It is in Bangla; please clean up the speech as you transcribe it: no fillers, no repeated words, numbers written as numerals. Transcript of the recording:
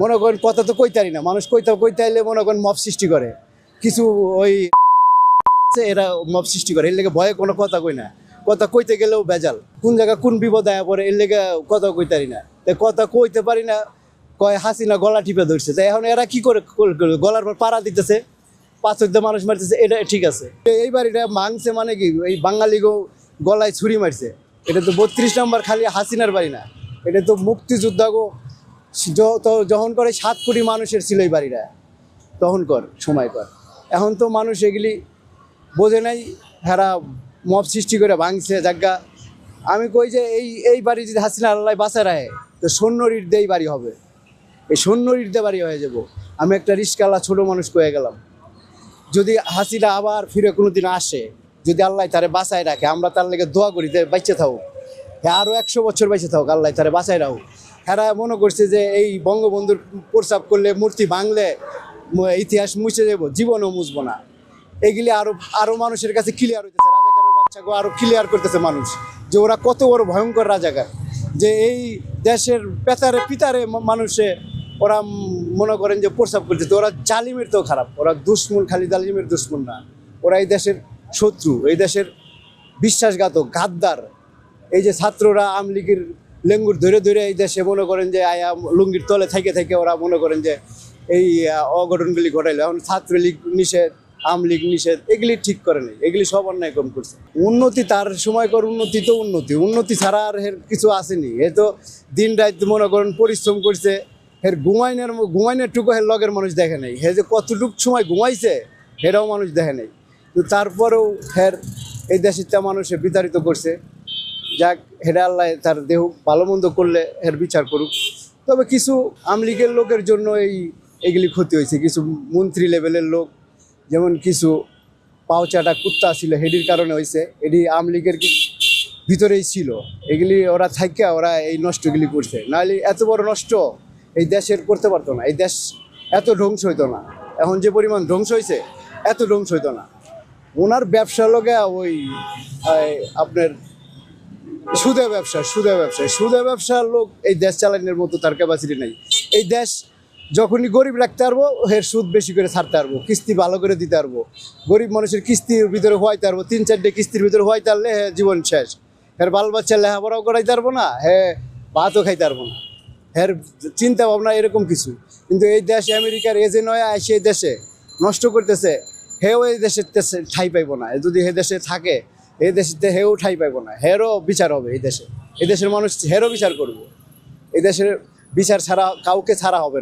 মনে করেন কথা তো কইতারি না, মানুষ কইতে আইলে মনে করেন মব সৃষ্টি করে, কিছু ওই এরা মব সৃষ্টি করে, এর লেগে ভয়ে কোনো কথা কই না, কথা কইতে গেলেও বেজাল, কোন জায়গা কোন বিপদ আয়া পড়ে, এর লেগে কথা কইতারি না, কথা কইতে পারি না, কয় হাসিনা গলা টিপে ধরছে, তাই এখন এরা কি করে গলার পর পাড়া দিতেছে, পাঁচ মানুষ মারতেছে, এটা ঠিক আছে। এই বাড়িটা ভাঙছে মানে কি, এই বাঙালিগো গলায় ছুরি মারছে, এটা তো 32 নম্বর খালি হাসিনার বাড়ি না, এটা তো মুক্তিযোদ্ধাগো যখন করে 7 কোটি মানুষের ছিল এই বাড়িটা, তখন সময় কর। এখন তো মানুষ এগুলি বোঝে নাই, হেরা মব সৃষ্টি করে ভাঙছে জায়গা। আমি কই যে এই বাড়ি যদি হাসিনা আল্লাহ বাঁচা রাখে, তো সৈন্য ইট দিয়েই বাড়ি হবে, এই সৈন্য ইট দিয়ে বাড়ি হয়ে যাব। আমি একটা রিস্কাওয়ালা ছোটো মানুষ কয়ে গেলাম, যদি হাসিনা আবার ফিরে কোনো দিন আসে, যদি আল্লাহ তারে বাঁচায় রাখে, আমরা তার লেগে দোয়া করি যে বাইচে থাকুক, হ্যাঁ আরও 100 বছর বাইচে থাকুক, আল্লাহ তারে বাঁচায় রাখুক। হ্যাঁ মনে করছে যে এই বঙ্গবন্ধুর প্রস্তাব করলে, মূর্তি ভাঙলে ইতিহাস মুছে যাব, জীবনও মুছবো না। এগুলি আরো মানুষের কাছে ক্লিয়ার হইতেছে, রাজাকারের বাচ্চাকে আরো ক্লিয়ার করতেছে মানুষ, যে ওরা কত বড় ভয়ঙ্কর রাজাকার, যে এই দেশের পিতারে মানুষে ওরা মনে করেন যে প্রস্তাব করতেছে। ওরা জালিমের তো খারাপ, ওরা দুশ্মন, খালি জালিমের দুশ্মন না, ওরা এই দেশের শত্রু, এই দেশের বিশ্বাসঘাতক, গাদ্দার। এই যে ছাত্ররা আওয়ামী লীগের লেঙ্গুর ধরে ধরে এই দেশে মনে করেন যে আয়া লুঙ্গির তলে থেকে ওরা মনে করেন যে এই অঘটনগুলি ঘটাইলো। এখন ছাত্রলীগ নিষেধ, আওয়ামী লীগ নিষেধ, এগুলি ঠিক করে নেই, এগুলি সব অন্যায় কম করছে। উন্নতি তার সময়কর উন্নতি তো উন্নতি ছাড়া আর এর কিছু আসেনি। এ তো দিন রাত মনে করেন পরিশ্রম করছে, এর ঘুমাইনের টুকু এর লগের মানুষ দেখে নেই, হে যে কতটুকু সময় ঘুমাইছে সেটাও মানুষ দেখে নেই। তো তারপরেও এর এই দেশের মানুষে বিতাড়িত করছে। যাক, হেরা আল্লাহ তার দেহ ভালো মন্দ করলে এর বিচার করুক। তবে কিছু আওয়ামী লীগের লোকের জন্য এইগুলি ক্ষতি হয়েছে, কিছু মন্ত্রী লেভেলের লোক, যেমন কিছু পাওচাটা কুত্তা ছিল, হেডির কারণে হয়েছে, এটি আওয়ামী লীগের ভিতরেই ছিল, এগুলি ওরা থাকিয়া ওরা এই নষ্টগুলি করছে। নাহলে এত বড় নষ্ট এই দেশের করতে পারতো না, এই দেশ এত ধ্বংস হইতো না। এখন যে পরিমাণ ধ্বংস হয়েছে, এত ধ্বংস হইতো না। ওনার ব্যবসা লোকে ওই আপনার সুদে ব্যবসার লোক এই দেশ চালানোর মতো তার ক্যাপাসিটি নেই। এই দেশ যখনই গরিব রাখতে পারবো, এর সুদ বেশি করে ছাড়তে পারবো, কিস্তি ভালো করে দিতে পারবো, গরিব মানুষের কিস্তির ভিতরে হওয়াইতে পারবো, 3-4টে কিস্তির ভিতরে হওয়াইতে পারলে হ্যাঁ জীবন শেষ। এর বাল বাচ্চা লেখাপড়াও করাইতে পারবো না, হ্যাঁ ভাতও খাইতে পারবো না, এর চিন্তা ভাবনা এরকম কিছু। কিন্তু এই দেশ আমেরিকার এজেন্ট হয়ে আসে এই দেশে নষ্ট করতেছে, হেও এই দেশের ঠাই পাইব না। যদি হে দেশে থাকে, এই দেশে হেও ঠাই পাইব না, হেরও বিচার হবে এই দেশে, এই দেশের মানুষ হেরও বিচার করবো। এই দেশের বিচার ছাড়া কাউকে ছাড়া হবে না।